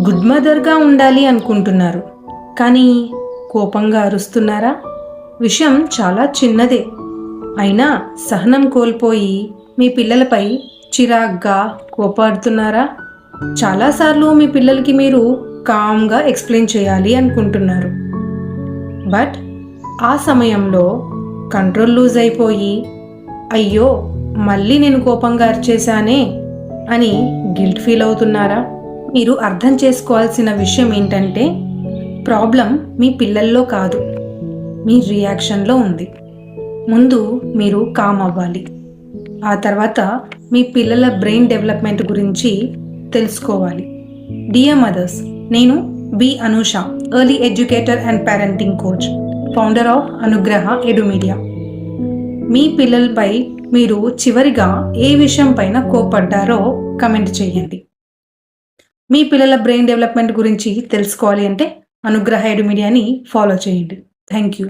Good మదర్గా ఉండాలి అనుకుంటున్నారు, కానీ కోపంగా అరుస్తున్నారా? విషయం చాలా చిన్నదే, అయినా సహనం కోల్పోయి మీ పిల్లలపై చిరాగ్గా కోపాడుతున్నారా? చాలాసార్లు మీ పిల్లలకి మీరు కామ్గా ఎక్స్ప్లెయిన్ చేయాలి అనుకుంటున్నారు, బట్ ఆ సమయంలో కంట్రోల్ లూజ్ అయిపోయి అయ్యో మళ్ళీ నేను కోపంగా అరిచేశానే అని గిల్ట్ ఫీల్ అవుతున్నారా? మీరు అర్థం చేసుకోవాల్సిన విషయం ఏంటంటే, ప్రాబ్లం మీ పిల్లల్లో కాదు, మీ రియాక్షన్లో ఉంది. ముందు మీరు కామ్ అవ్వాలి, ఆ తర్వాత మీ పిల్లల బ్రెయిన్ డెవలప్మెంట్ గురించి తెలుసుకోవాలి. డియర్ మదర్స్, నేను B Anusha, early educator and parenting coach, founder of Anugraha Edumedia. మీ పిల్లలపై మీరు చివరిగా ఏ విషయం పైన కోపడ్డారో కమెంట్ చేయండి. మీ పిల్లల బ్రెయిన్ డెవలప్మెంట్ గురించి తెలుసుకోవాలి అంటే అనుగ్రహ ఎడ్యుమీడియాని ఫాలో చేయండి. Thank you.